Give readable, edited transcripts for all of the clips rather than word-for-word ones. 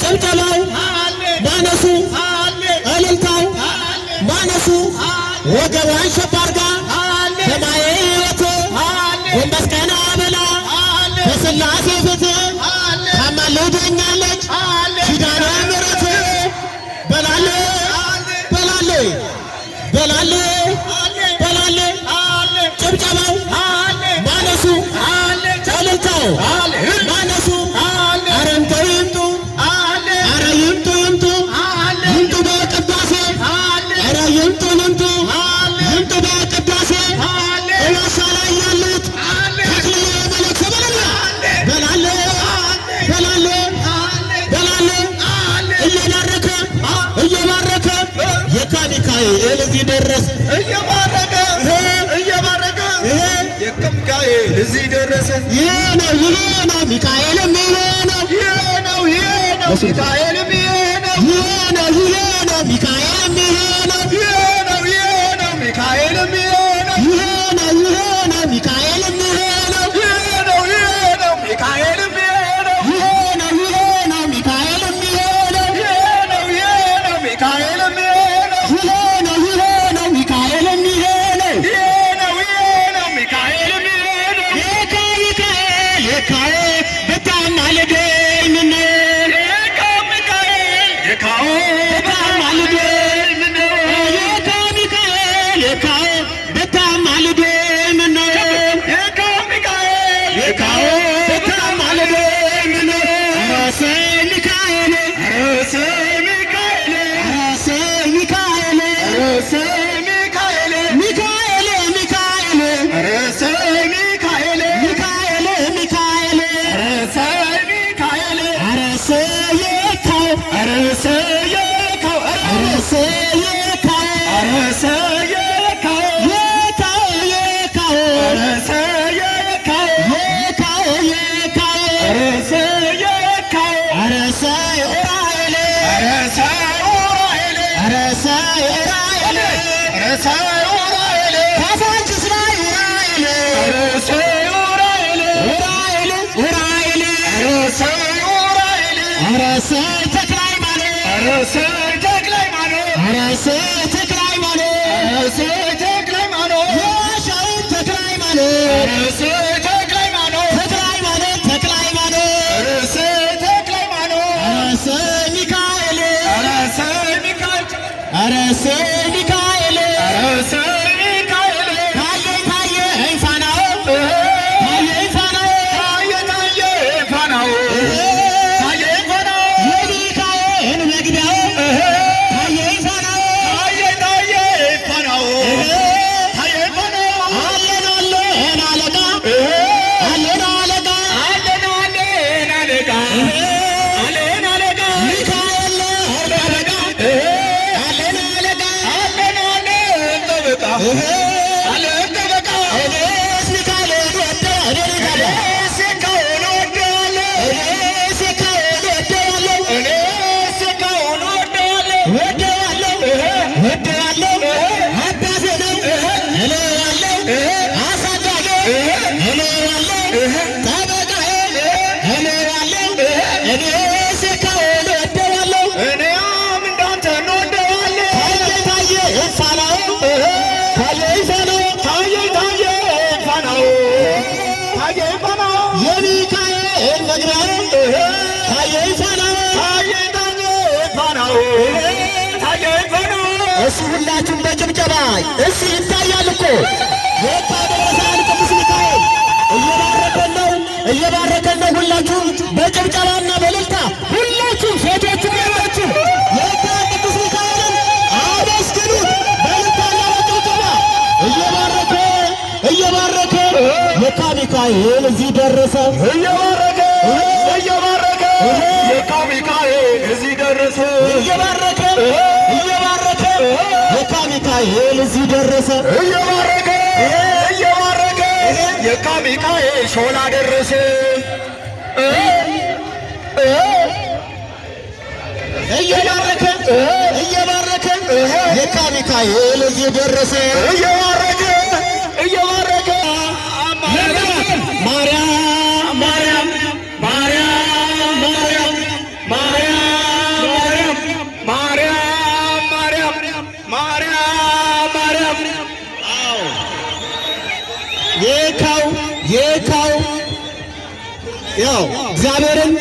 ጭብጨባው ማነሱ እልልታው ማነሱ ወገቧን ሸባርጋ በማየት ጎንበስ ቀና ብላ በስላሴ ፊት ታማልደኛለች ኪዳነ ምሕረት በላሌ በላሌ በላሌ በላሌ ጭብጨባው ማነሱ እልልታው ማነሱ ኧረ ይምጡ ኧረ ይምጡ ይምጡ በቅዳሴ ኧረ ይምጡ ይምጡ በቅዳሴ እዋሳ ላይ ያሉት ተክልዬ መለክት በላሌ በላሌ በላሌ እየባረከ የካ ሚካኤል እዚህ ደረሰ እየባረከ የካ ሚካኤል እዚህ ደረሰ። ይሄ ነው ሚካኤልም ይሄ ነው ሚካኤልም ይሄ ነው ሚካኤልም ይሄ ነው ሚካኤልም ይሄ ነው ሚካኤልም ይሄ ነው ሚካኤልም ይሄ ነው ሚካኤልም ይሄ ነው ሚካኤልም ይሄ ነው ሚካኤልም ይሄ ነው ሚካኤልም ይሄ ነው የካዬ በታማልደኝ ምነው የካዬ በታማልደኝ ምነው የካዬ በታማልደኝ ምነው የካዬ በታማልደኝ ምነው ራሴ ሚካኤል ራሴ ሚካኤል ራሴ ሚካኤል ራሴ ሚካኤል ሚካኤል ሚካኤል ራሴ ሚካኤል ሚካኤል ሚካኤል ራሴ ሚካኤል ራሴ የካው ራሴ የካው ራሴ የካው ራሴ የካው የካው ራሴ የካው የካው ራሴ የካው ራሴ ኡራኤል ራሴ ኡራኤል ራሴ ኡራኤል ራሴ ኡራኤል ካሳንችስ ላይ ኡራኤል ራሴ ኡራኤል ኡራኤል ኡራኤል ራሴ ኡራኤል ራሴ ተክላይ ማለት ራሴ ተክላይ ማለት ራሴ ተክላይ ማለት ራሴ ተክላይ ማለት ያሻው ተክላይ ማለት ራሴ ተክላይ ማለት ተክላይ ማለት ተክላይ ማለት ራሴ ተክላይ ማለት ራሴ ሚካኤል ራሴ ሚካኤል ራሴ ሚካኤል ራሴ ሚካኤል ታየ ፋናው ታየ ፋናው የሚካኤል መግቢያው ታየ ፋናው አለን አለቃ አለን አለቃ ሚካኤል አለቃ አለን አለቃ አለን ጠበቃ እኔስ ሚካኤልን ወደዋለሁ እኔስ ሚካኤልን ወደዋለሁ አባቴ ነው እለዋለሁ አሳዳጊ እለዋለሁ ጠበቃዬ እለዋለሁ እኔስ ሚካኤልን ወደዋለሁ እኔም እንዳንተ እንወደዋለን ታየ ፋናው የሚካኤል መግቢያው ታየ ፋናው እሱ ሁላችሁም በጭብጨባ እሱ ይታያል እኮ የካ ደረሳን ቅዱስ ሚካኤል እየባረከን ነው። ሁላችሁም በጭብጨባና በእልልታ ሁላችሁም ሴቶችም ያላችሁ የካ ቅዱስ ሚካኤልን አመስግኑት በእልልታና በጭብጨባ እየባረከ የካ ሚካኤል እዚህ ደረሰ እየባረከ የካ ሚካኤል እዚህ ደረሰ እየባረከ የካ ሚካኤል እዚህ ደረሰ እየባረከ የካ ሚካኤል ሾላ ደረሰ እየባረከ የካ ሚካኤል እዚህ ደረሰ እየባረከ ማርያም ያው እግዚአብሔርን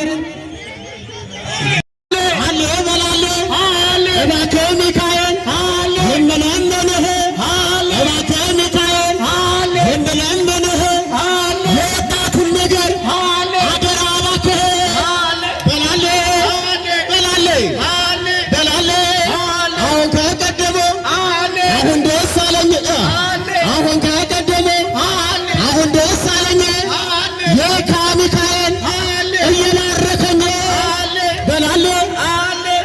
አለ በላለ አለ እባክህ ሚካኤል አለ የምለምንህ አለ እባክህ ሚካኤል አለ የምለምንህ አለ የወጣቱን ነገር አለ አደራ እባክህ አለ በላለ በላለ አለ በላለ አሁን ከቀደመው አለ አሁን ደስ አለኝ አሁን ከቀደመው አለ አሁን ደስ አለኝ የካ ሚካኤል እየባረከኝ በላለ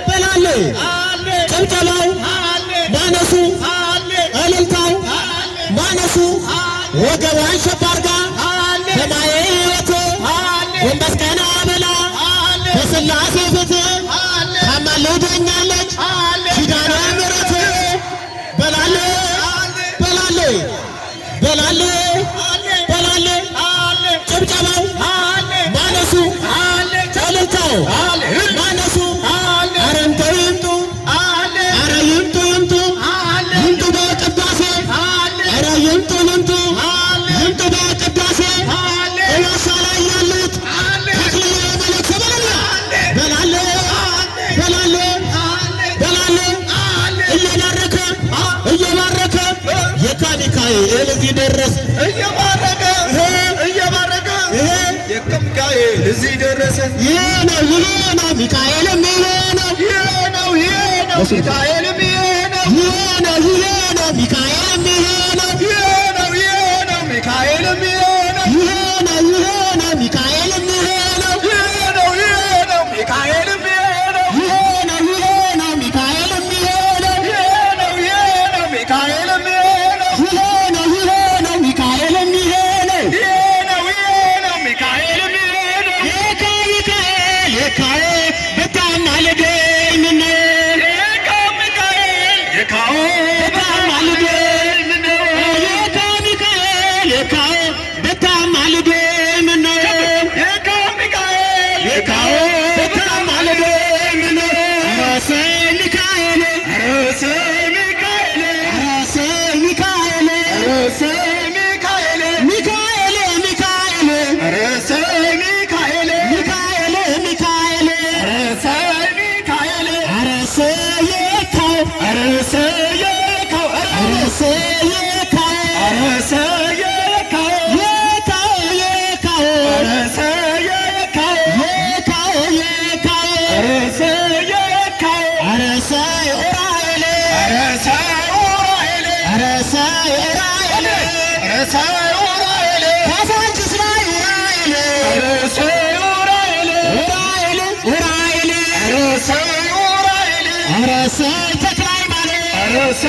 በላለ ጭብጨባው ማነሱ እልልታው ማነሱ ወገቧን ሸብ አድርጋ በማየ ሕይወት ጎንበስ ቀና ብላ በሥላሴ ፊት ታማልደኛለች ኪዳነ ምሕረት በላለ በላለ በላለ በላለ ጭብጨባው ማነሱ እልልታው ማነሱ ኧረ ይምጡ ይምጡ ኧረ ይምጡ ይምጡ ይምጡ በቅዳሴ ኧረ ይምጡ ይምጡ ይምጡ በቅዳሴ እያሳ ላይ ያሉት ተክልዬ መለኮ በላለ በላለ በላለ እየባረከ እየባረከ የካ ሚካኤል እዚህ ደረሰ እየባረከ የካ ሚካኤል እዚህ ደረሰ። ይሄ ነው ሚካኤልም ይሄ ነው ሚካኤልም ይሄ ነው ሚካኤልም ይሄ ነው ሚካኤልም ይሄ ነው ሚካኤልም ይሄ ነው ሚካኤልም ይሄ ነው ሚካኤልም ይሄ ነው ሚካኤልም ይሄ ነው ሚካኤልም ይሄ ነው ሚካኤልም ይሄ ነው ሚካኤል በጣም አልገኝ ምን ሚካኤል በጣም አልገኝ ምን ሚካኤል በጣም አልገኝ ምን ሚካኤል በጣም አልገኝ ምን ራሴ ሚካኤል ራሴ ሚካኤል ራሴ ሚካኤል ራሴ ሚካኤል ሚካኤል ሚካኤል ራሴ ሚካኤል ሚካኤል ሚካኤል ራሴ ሚካኤል ራሴ የካው ራሴ የካው ራሴ የካው ራሴ የካው የካው የካው ራሴ የካው የካው የካው ራሴ የካው ራሴ ኡራኤል ራሴ ኡራኤል ራሴ ኡራኤል ራሴ ኡራኤል ካሳንችስ ላይ ኡራኤል ራሴ ኡራኤል ኡራኤል ኡራኤል ራሴ ኡራኤል ራሴ ተክለ ሃይማኖት ራሴ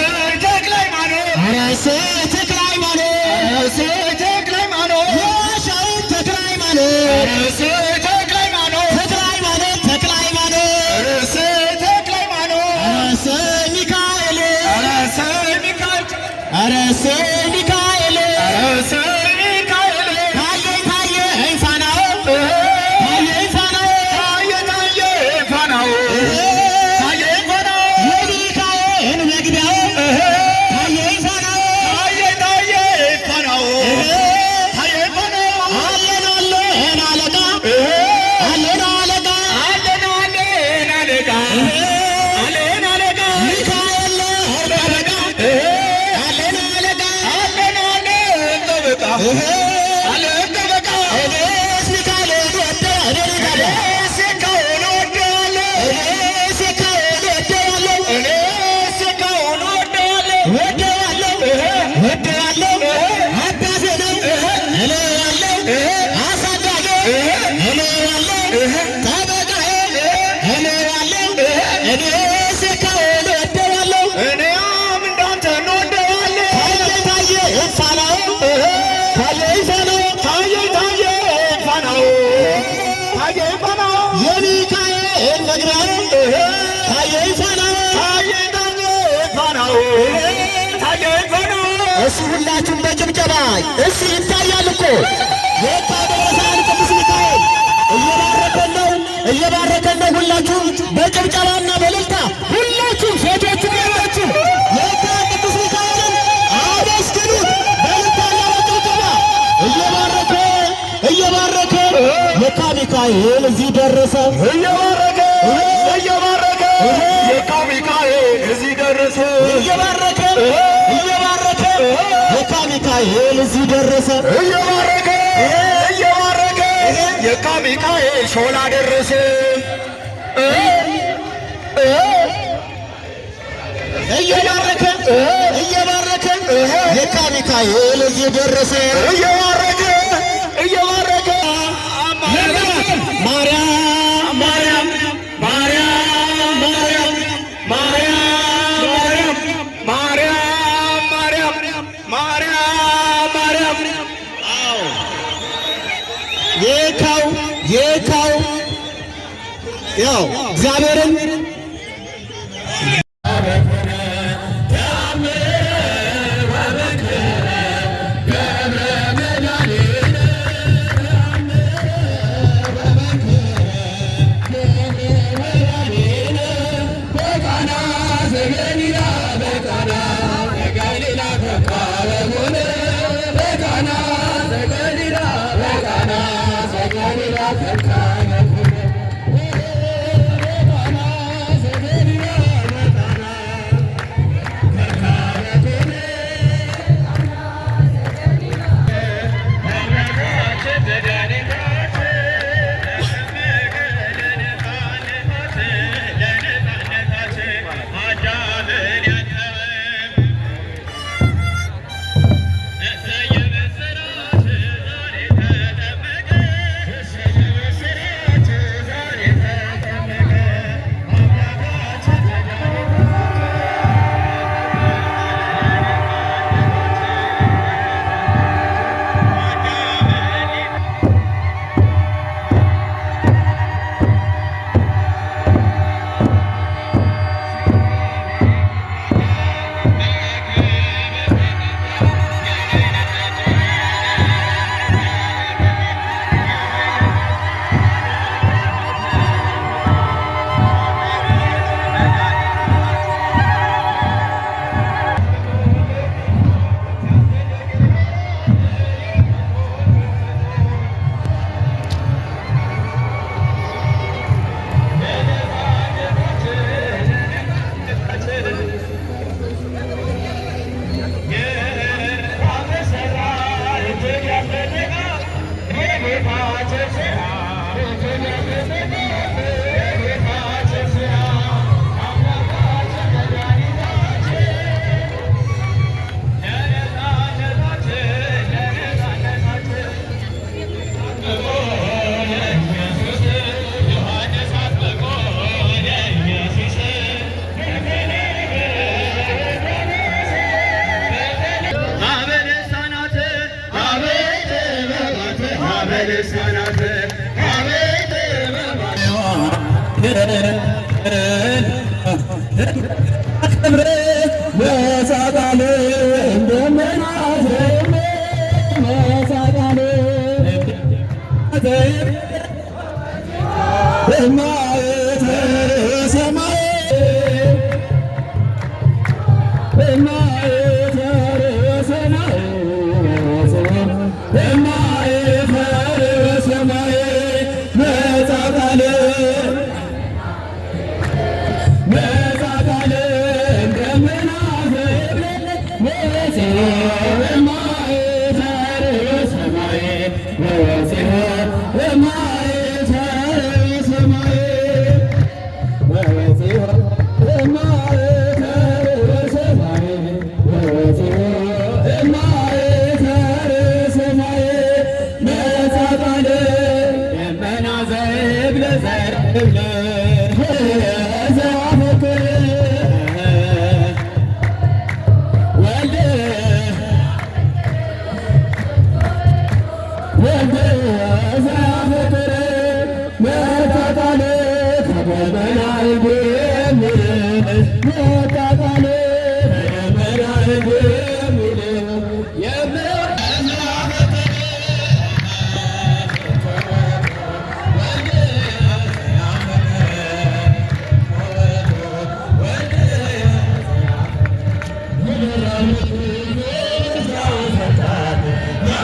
ተክለ ሃይማኖት ራሴ ተክለ ሃይማኖት ራሴ ተክለ ሃይማኖት የሻው ተክለ ሃይማኖት ራሴ ተክለ ሃይማኖት ተክለ ሃይማኖት ተክለ ሃይማኖት ራሴ ተክለ ሃይማኖት ራሴ ሚካኤል ራሴ ሚካኤል ራሴ ሚካኤል ራሴ ሚካኤል ታየ ፋናው ታየ ፋናው ታየ ፋናው ታየ ፋናው የሚካኤል መግቢያው ታየ ፋናው ታየ ፋናው ታየ ፋናው አለን አለቃ አለን አለቃ አለን አለቃ አለን አለቃ ሚካኤል አለቃ አለን አለቃ አለን ጠበቃ አለን ጠበቃ እኔስ ሚካኤል ወደዋለሁ እኔስ ሚካኤል ወደዋለሁ እኔስ ሚካኤል ወደዋለሁ እኔስ ሚካኤል ወደዋለሁ ወደዋለሁ አባቴ ነው እለዋለሁ አሳዳጊ እለዋለሁ ጠበቃዬ እለዋለሁ እኔስ ሚካኤል ወደዋለሁ እኔም እንዳንተ እንወደዋለን ታየ ፋናው ታየ ፋናው ታየ ፋናው የሚካኤል መግቢያው ታየ ፋናው ታየ ፋናው እሱ ሁላችሁም በጭብጨባ እሱ ይታያል እኮ የካ ደብረሳን ቅዱስ ሚካኤል እየባረከን ነው ሁላችሁም በጭብጨባና በእልልታ ሁላችሁም ሴቶችም ያላችሁ የካ ቅዱስ ሚካኤልን አመስግኑት በእልልታና በጭብጨባ እየባረከ የካ ሚካኤል እዚህ ደረሰ እየባረከ የካ ሚካኤል እዚህ ደረሰ እየባረከ የካ ሚካኤል እዚህ ደረሰ እየባረከ የካ ሚካኤል ሾላ ደረሰ እየባረከ የካ ሚካኤል እዚህ ደረሰ እየባረከ የካው ያው እግዚአብሔርን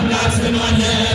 That's the one that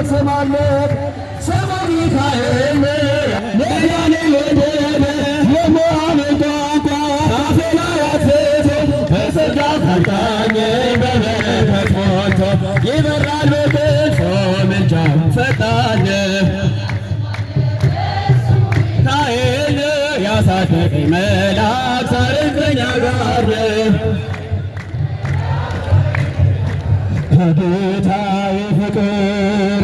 ያሰማለት ሰማ ሚካኤል ለያኔ ወደነ የሞሃመድ ቋንቋ አፌ ላይ አትቶ በጸጋ ታንቃኝ በበረከት ሞልቶ ይበራል በክንፎ ምልጃው ፈጣን ሚካኤል ያሳደገኝ መልአክ ዛሬም ከእኛ ጋር ከጌታዬ ፍቅር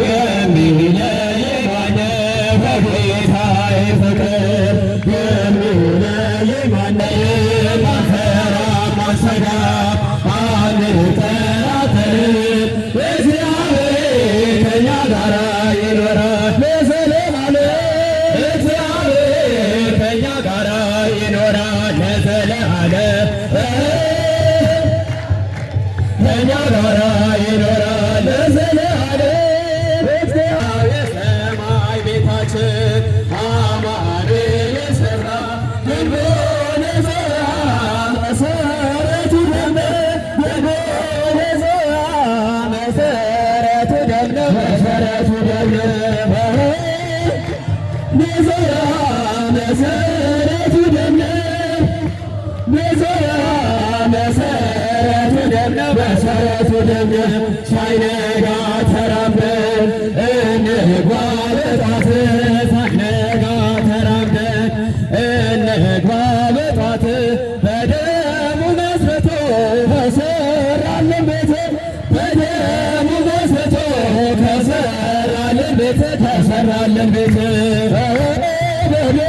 የሚለየኝ ማነው? ከጌታዬ ፍቅር የሚለየኝ ማነው? ማንፈራ ማንሰጋ አንጠራጠርም እግዚአብሔር ከእኛ ጋር ይኖራል ለዘለዓለም። እግዚአብሔር ከእኛ ጋር ይኖራል ለዘለዓለም። ከእኛ ጋር ይኖራል ለዘለዓለም። የሰማይ ቤታችን አማኑኤል የሠራ ግንቡን የሠራ መሠረቱ ደም ግንቡን የሠራ መሠረቱ ደም መሠረቱ ደም የሠራ መሠረቱ ደም የሠራ መሠረቱ ደም መሠረቱ ደም ሳይነጋ ተራምደን እንግባ በጧት ሳይነጋ ተራምደን እንግባ በጧት በደሙ መስርቶ ከሠራልን ቤት በደሙ መስርቶ ከሠራልን ቤት ከሠራልን ቤት በደሙ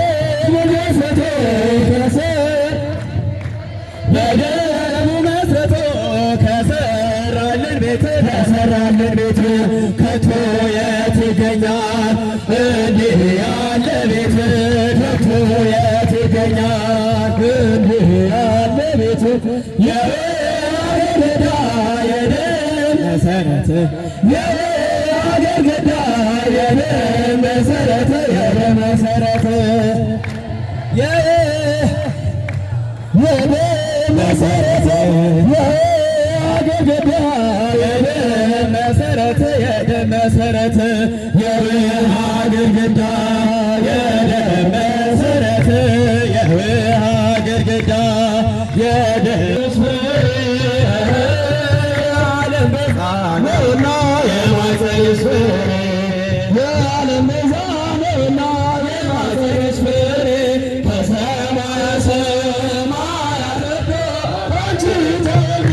መስርቶ በደሙ መስርቶ ከሠራልን ቤት ከሠራልን ቤት ከቶ የት ይገኛል እንዲህ ያለ ቤት? ከቶ የት ይገኛል እንዲህ ያለ ቤት? የአገር ገዳ የደም መሠረት የአገር ገዳ የደም መሠረት የደም መሠረት መሠረት የአገር ገዳ የደም መሠረት የደም መሠረት የአገር ገዳ የደም መሠረት የአገር ገዳ የደም የዓለም ቤዛ ነውና የማኅፀንሽ ፍሬ የዓለም ቤዛ ነውና የማኅፀንሽ ፍሬ ከሰማየ ሰማያት ወርዶ አንቺ ተወልዶ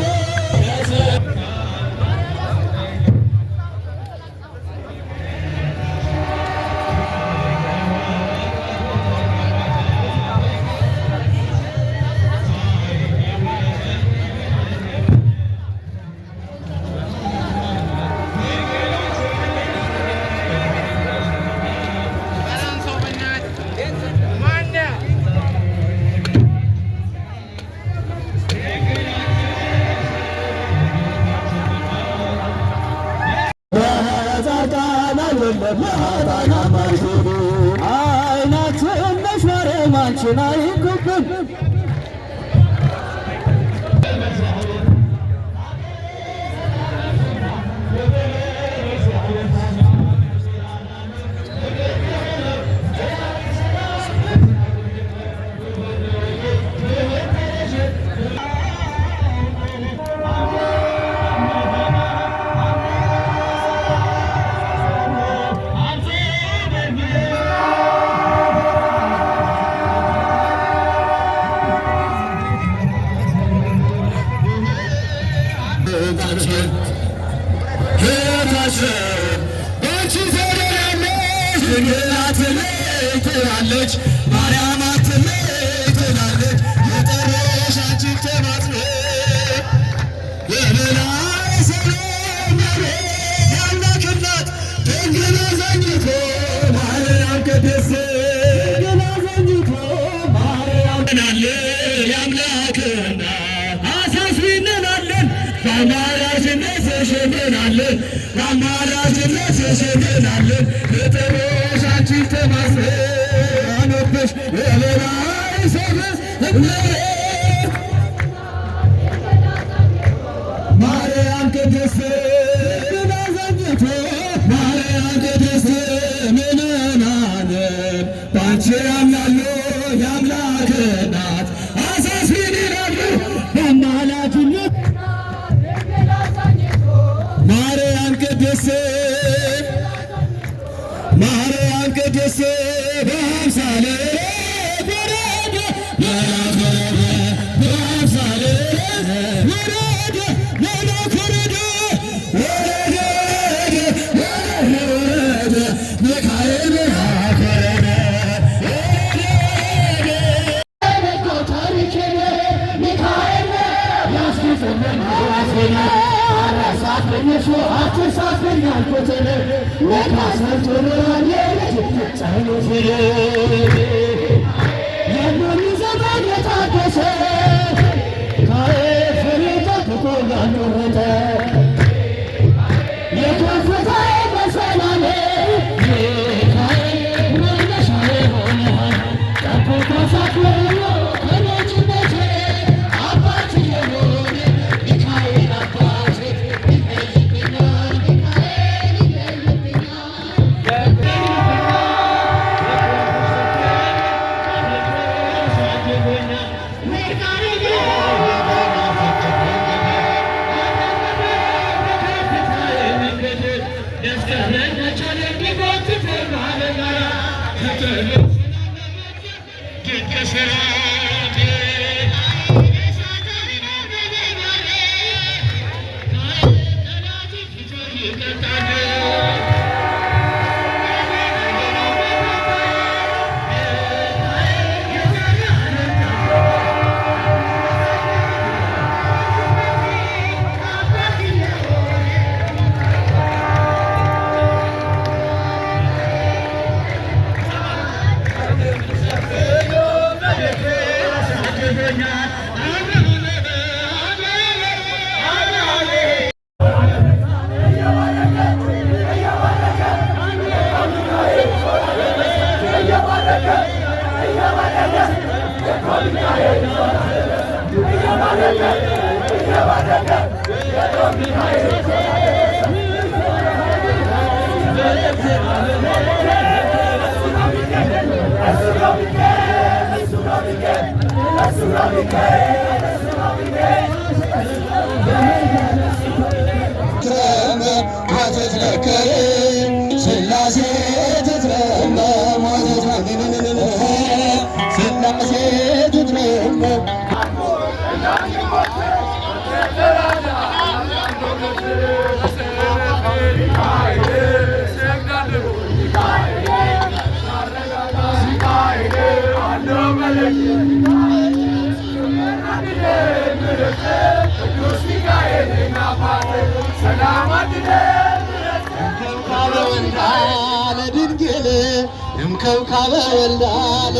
አይናችን ነሽ ማርያም አንቺን አይንኩብን። ትላለች ማርያም አትለይ ትላለች የጠራሽ አንቺን ተማጽኖ የበላይ ሰላም የአምላክ እናት ድንግል አዛኝቶ ማርያም ቅድስት ድንግል አዛኝቶ ማርያም ናለ የአምላክ እናት አሳስቢንናለን በአማላጅነት ተሸምናለን በአማላጅነት ተሸምናለን የጠራሽ አንቺን ተማጽኖ የበላይ ሰላም ማርያም ቅድስት ድንግል አዛኝቶ ማርያም ከውካበ ወልዳለ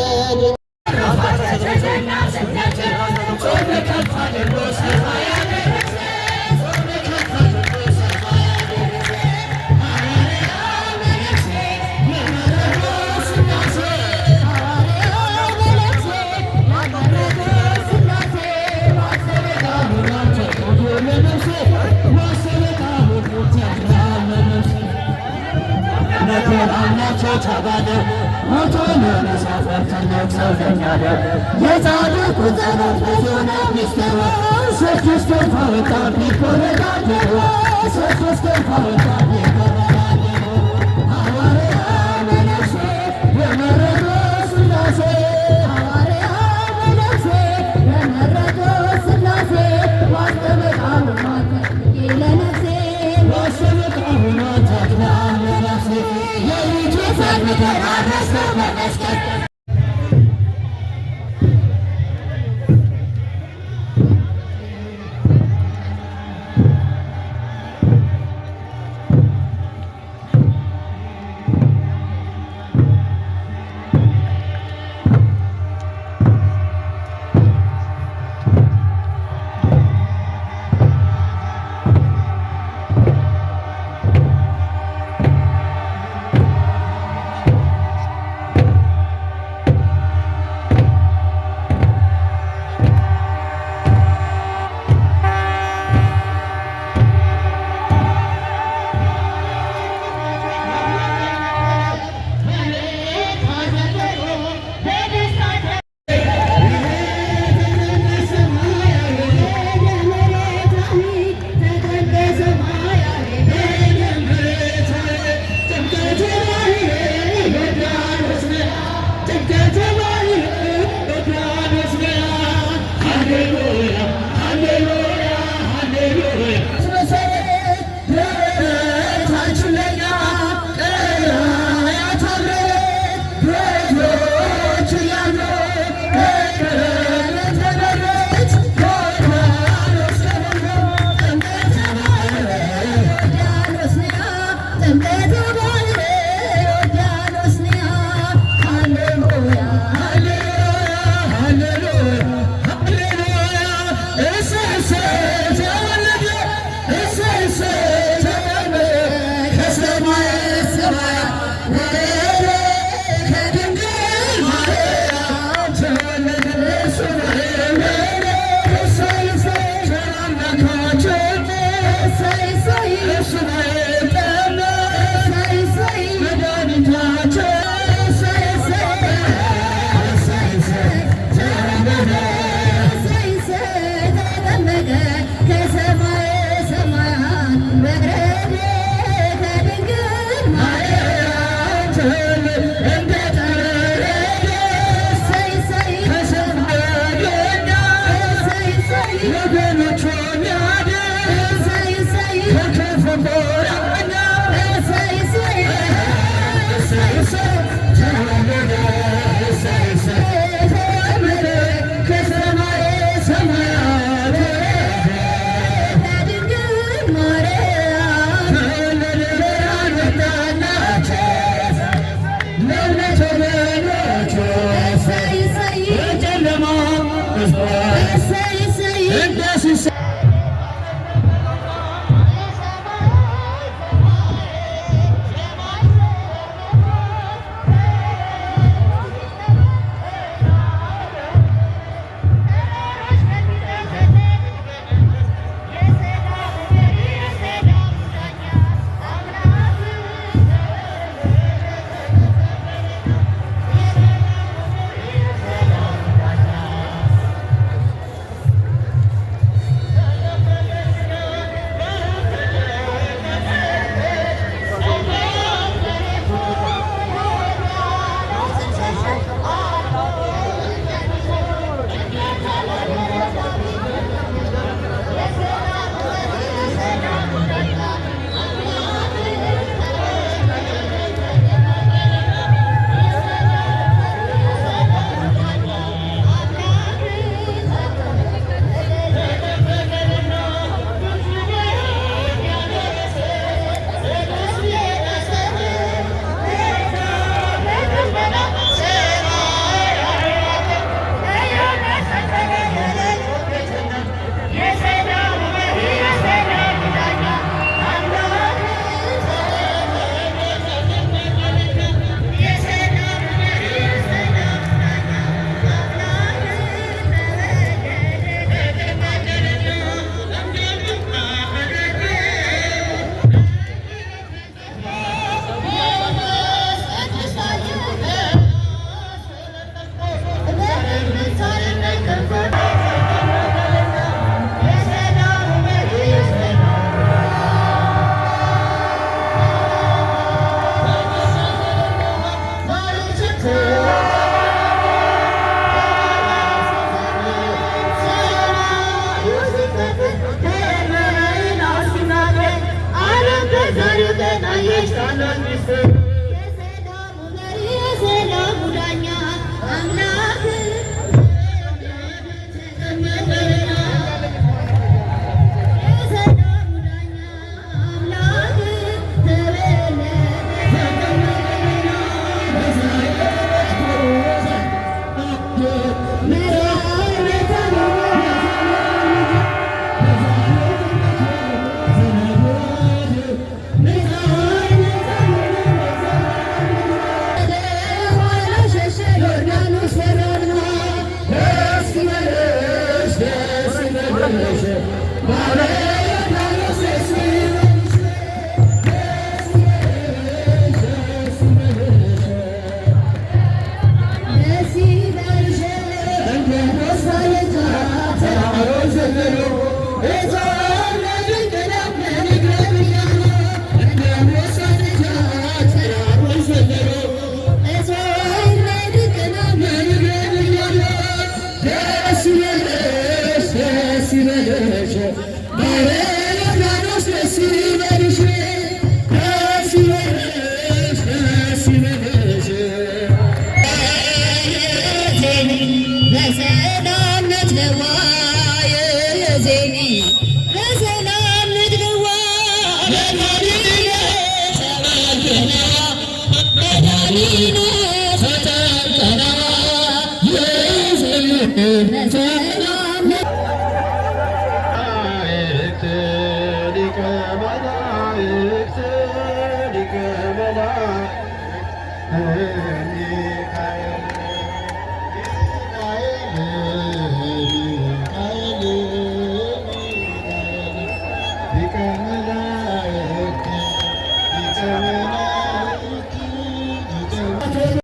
ሊቀ መላእክት